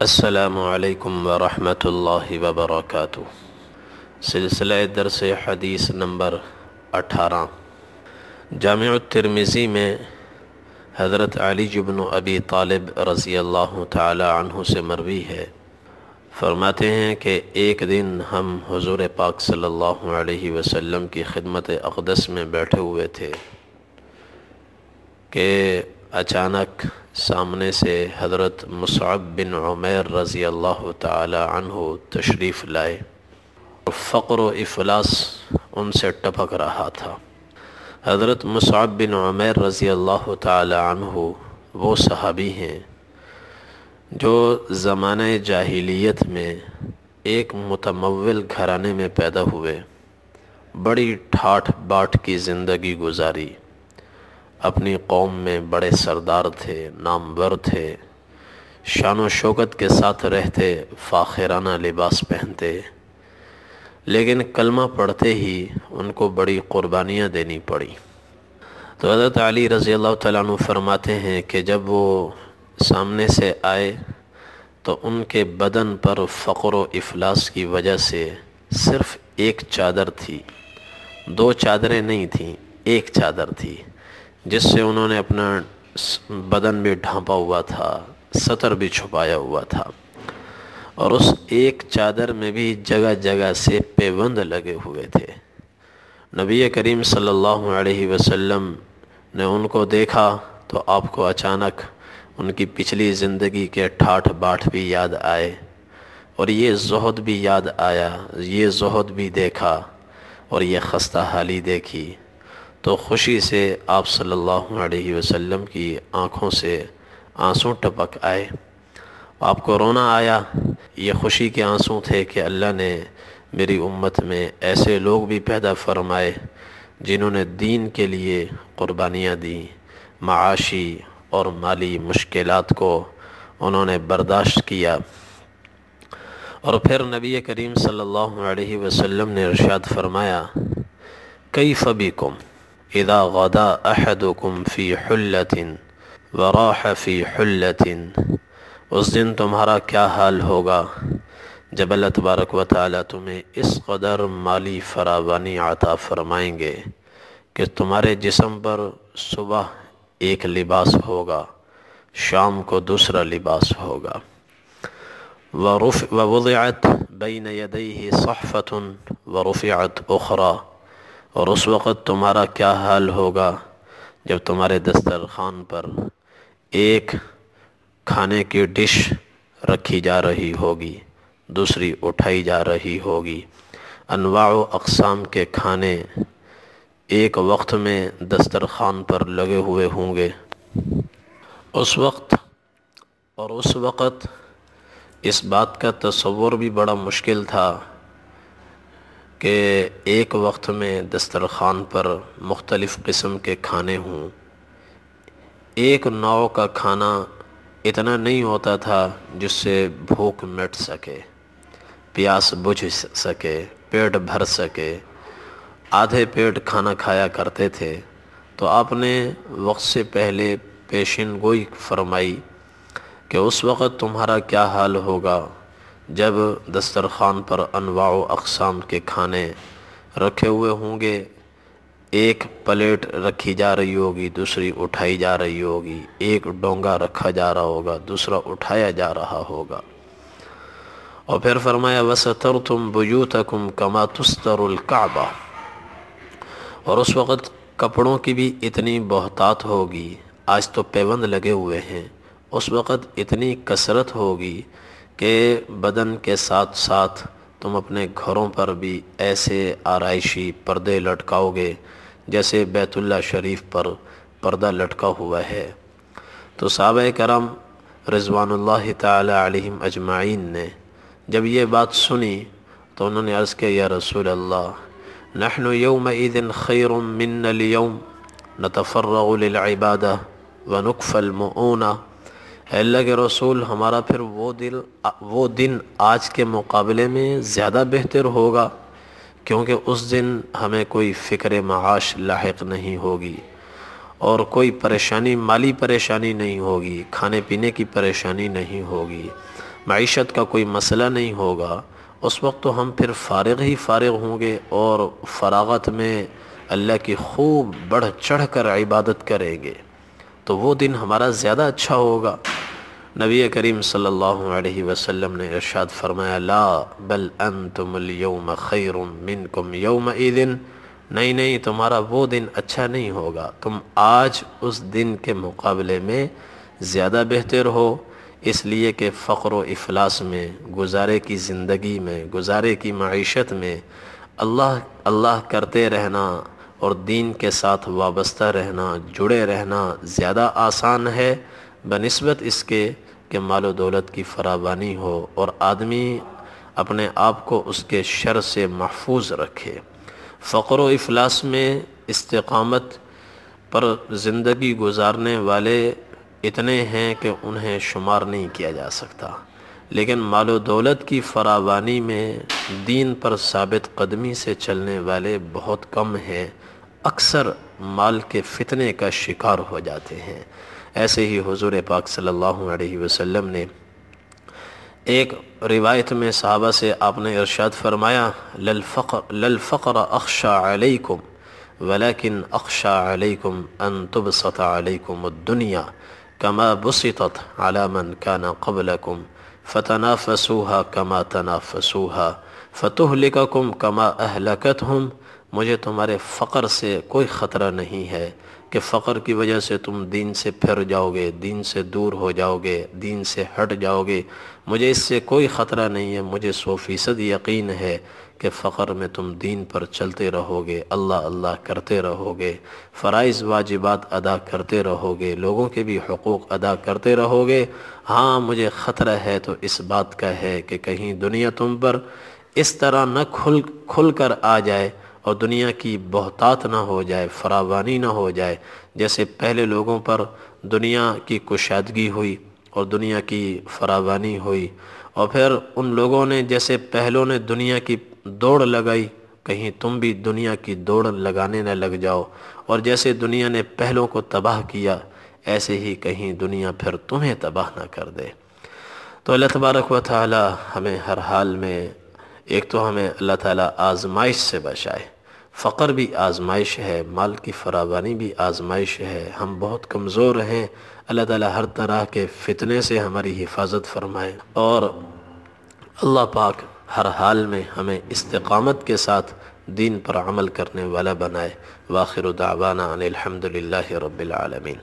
السلام علیکم ورحمۃ اللہ وبرکاتہ۔ سلسلہ درس حدیث نمبر 18 جامع الترمذی میں حضرت علی بن ابی طالب رضی اللہ تعالی عنہ سے مروی ہے، فرماتے ہیں کہ ایک دن ہم حضور پاک صلی اللہ علیہ وسلم کی خدمت اقدس میں بیٹھے ہوئے تھے کہ اچانک سامنے سے حضرت مصعب بن عمیر رضی اللہ تعالی عنہ تشریف لائے۔ فقر و افلاس ان سے ٹپک رہا تھا۔ حضرت مصعب بن عمیر رضی اللہ تعالی عنہ وہ صحابی ہیں جو زمانہ جاہلیت میں ایک متمول گھرانے میں پیدا ہوئے، بڑی ٹھاٹھ باٹھ کی زندگی گزاری، اپنی قوم میں بڑے سردار تھے، نامور تھے، شان و شوکت کے ساتھ رہتے، فاخرانہ لباس پہنتے، لیکن کلمہ پڑھتے ہی ان کو بڑی قربانیاں دینی پڑی۔ تو حضرت علی رضی اللہ تعالیٰ عنہ فرماتے ہیں کہ جب وہ سامنے سے آئے تو ان کے بدن پر فقر و افلاس کی وجہ سے صرف ایک چادر تھی، دو چادریں نہیں تھیں، ایک چادر تھی جس سے انہوں نے اپنا بدن بھی ڈھانپا ہوا تھا، سطر بھی چھپایا ہوا تھا، اور اس ایک چادر میں بھی جگہ جگہ سے پیوند لگے ہوئے تھے۔ نبی کریم صلی اللہ علیہ وسلم نے ان کو دیکھا تو آپ کو اچانک ان کی پچھلی زندگی کے ٹھاٹھ باٹھ بھی یاد آئے، اور یہ زہد بھی یاد آیا، یہ زہد بھی دیکھا اور یہ خستہ حالی دیکھی، تو خوشی سے آپ صلی اللہ علیہ وسلم کی آنکھوں سے آنسو ٹپک آئے۔ آپ کو رونا آیا، یہ خوشی کے آنسو تھے کہ اللہ نے میری امت میں ایسے لوگ بھی پیدا فرمائے جنہوں نے دین کے لیے قربانیاں دیں، معاشی اور مالی مشکلات کو انہوں نے برداشت کیا۔ اور پھر نبی کریم صلی اللہ علیہ وسلم نے ارشاد فرمایا، کیف بکم اذا غدا احدکم فی حلۃ وراح فی حلۃ، اس دن تمہارا کیا حال ہوگا جب اللہ تبارک و تعالیٰ تمہیں اس قدر مالی فراوانی عطا فرمائیں گے کہ تمہارے جسم پر صبح ایک لباس ہوگا، شام کو دوسرا لباس ہوگا، ووضعت بین یدیہ صحفۃ ورفعت اخری، اور اس وقت تمہارا کیا حال ہوگا جب تمہارے دسترخوان پر ایک کھانے کی ڈش رکھی جا رہی ہوگی، دوسری اٹھائی جا رہی ہوگی، انواع و اقسام کے کھانے ایک وقت میں دسترخوان پر لگے ہوئے ہوں گے۔ اس وقت اس بات کا تصور بھی بڑا مشکل تھا کہ ایک وقت میں دسترخوان پر مختلف قسم کے کھانے ہوں۔ ایک نوع کا کھانا اتنا نہیں ہوتا تھا جس سے بھوک مٹ سکے، پیاس بجھ سکے، پیٹ بھر سکے، آدھے پیٹ کھانا کھایا کرتے تھے۔ تو آپ نے وقت سے پہلے پیشین گوئی فرمائی کہ اس وقت تمہارا کیا حال ہوگا جب دسترخوان پر انواع و اقسام کے کھانے رکھے ہوئے ہوں گے، ایک پلیٹ رکھی جا رہی ہوگی، دوسری اٹھائی جا رہی ہوگی، ایک ڈونگا رکھا جا رہا ہوگا، دوسرا اٹھایا جا رہا ہوگا۔ اور پھر فرمایا وَسَتَرْتُمْ بُيُوتَكُمْ كَمَا تُسْتَرُ الْكَعْبَةُ، اور اس وقت کپڑوں کی بھی اتنی بہتات ہوگی، آج تو پیوند لگے ہوئے ہیں، اس وقت اتنی کثرت ہوگی کہ بدن کے ساتھ ساتھ تم اپنے گھروں پر بھی ایسے آرائشی پردے لٹکاؤ گے جیسے بیت اللہ شریف پر پردہ لٹکا ہوا ہے۔ تو صحابہ کرام رضوان اللہ تعالی علیہم اجمعین نے جب یہ بات سنی تو انہوں نے عرض کیا، یا رسول اللہ، نحن یومئذ خیر من اليوم نتفرغ للعبادہ ونکفی المؤونہ، اے اللہ کے رسول، ہمارا پھر وہ دن آج کے مقابلے میں زیادہ بہتر ہوگا، کیونکہ اس دن ہمیں کوئی فکر معاش لاحق نہیں ہوگی اور کوئی پریشانی، مالی پریشانی نہیں ہوگی، کھانے پینے کی پریشانی نہیں ہوگی، معیشت کا کوئی مسئلہ نہیں ہوگا، اس وقت تو ہم پھر فارغ ہی فارغ ہوں گے اور فراغت میں اللہ کی خوب بڑھ چڑھ کر عبادت کریں گے، تو وہ دن ہمارا زیادہ اچھا ہوگا۔ نبی کریم صلی اللہ علیہ وسلم نے ارشاد فرمایا لا بل انتم اليوم خیر منکم یومئذ، نہیں تمہارا وہ دن اچھا نہیں ہوگا، تم آج اس دن کے مقابلے میں زیادہ بہتر ہو، اس لیے کہ فقر و افلاس میں، گزارے کی زندگی میں، گزارے کی معیشت میں اللہ کرتے رہنا اور دین کے ساتھ وابستہ رہنا، جڑے رہنا زیادہ آسان ہے بنسبت اس کے کہ مال و دولت کی فراوانی ہو اور آدمی اپنے آپ کو اس کے شر سے محفوظ رکھے۔ فقر و افلاس میں استقامت پر زندگی گزارنے والے اتنے ہیں کہ انہیں شمار نہیں کیا جا سکتا، لیکن مال و دولت کی فراوانی میں دین پر ثابت قدمی سے چلنے والے بہت کم ہیں، اکثر مال کے فتنے کا شکار ہو جاتے ہیں۔ ایسے ہی حضور پاک صلی اللہ علیہ وسلم نے ایک روایت میں صحابہ سے آپ نے ارشاد فرمایا للفقر اخشى علیکم ولكن اخشى علیکم ان تبسط علیکم الدنیا كما بسطت على من كان قبلكم فتنافسوها كما تنافسوها فتهلككم كما اهلكتهم۔ مجھے تمہارے فقر سے کوئی خطرہ نہیں ہے کہ فقر کی وجہ سے تم دین سے پھر جاؤ گے، دین سے دور ہو جاؤ گے، دین سے ہٹ جاؤ گے، مجھے اس سے کوئی خطرہ نہیں ہے۔ مجھے 100% یقین ہے کہ فقر میں تم دین پر چلتے رہو گے، اللہ کرتے رہو گے، فرائض واجبات ادا کرتے رہو گے، لوگوں کے بھی حقوق ادا کرتے رہو گے۔ ہاں مجھے خطرہ ہے تو اس بات کا ہے کہ کہیں دنیا تم پر اس طرح نہ کھل کر آ جائے اور دنیا کی بہتات نہ ہو جائے، فراوانی نہ ہو جائے، جیسے پہلے لوگوں پر دنیا کی کشادگی ہوئی اور دنیا کی فراوانی ہوئی، اور پھر ان لوگوں نے جیسے پہلوں نے دنیا کی دوڑ لگائی، کہیں تم بھی دنیا کی دوڑ لگانے نہ لگ جاؤ، اور جیسے دنیا نے پہلوں کو تباہ کیا ایسے ہی کہیں دنیا پھر تمہیں تباہ نہ کر دے۔ تو اللہ تبارک و تعالی ہمیں ہر حال میں، ایک تو ہمیں اللہ تعالی آزمائش سے بچائے، فقر بھی آزمائش ہے، مال کی فراوانی بھی آزمائش ہے، ہم بہت کمزور ہیں، اللہ تعالی ہر طرح کے فتنے سے ہماری حفاظت فرمائے، اور اللہ پاک ہر حال میں ہمیں استقامت کے ساتھ دین پر عمل کرنے والا بنائے۔ وآخر دعوانا ان الحمد للہ رب العالمین۔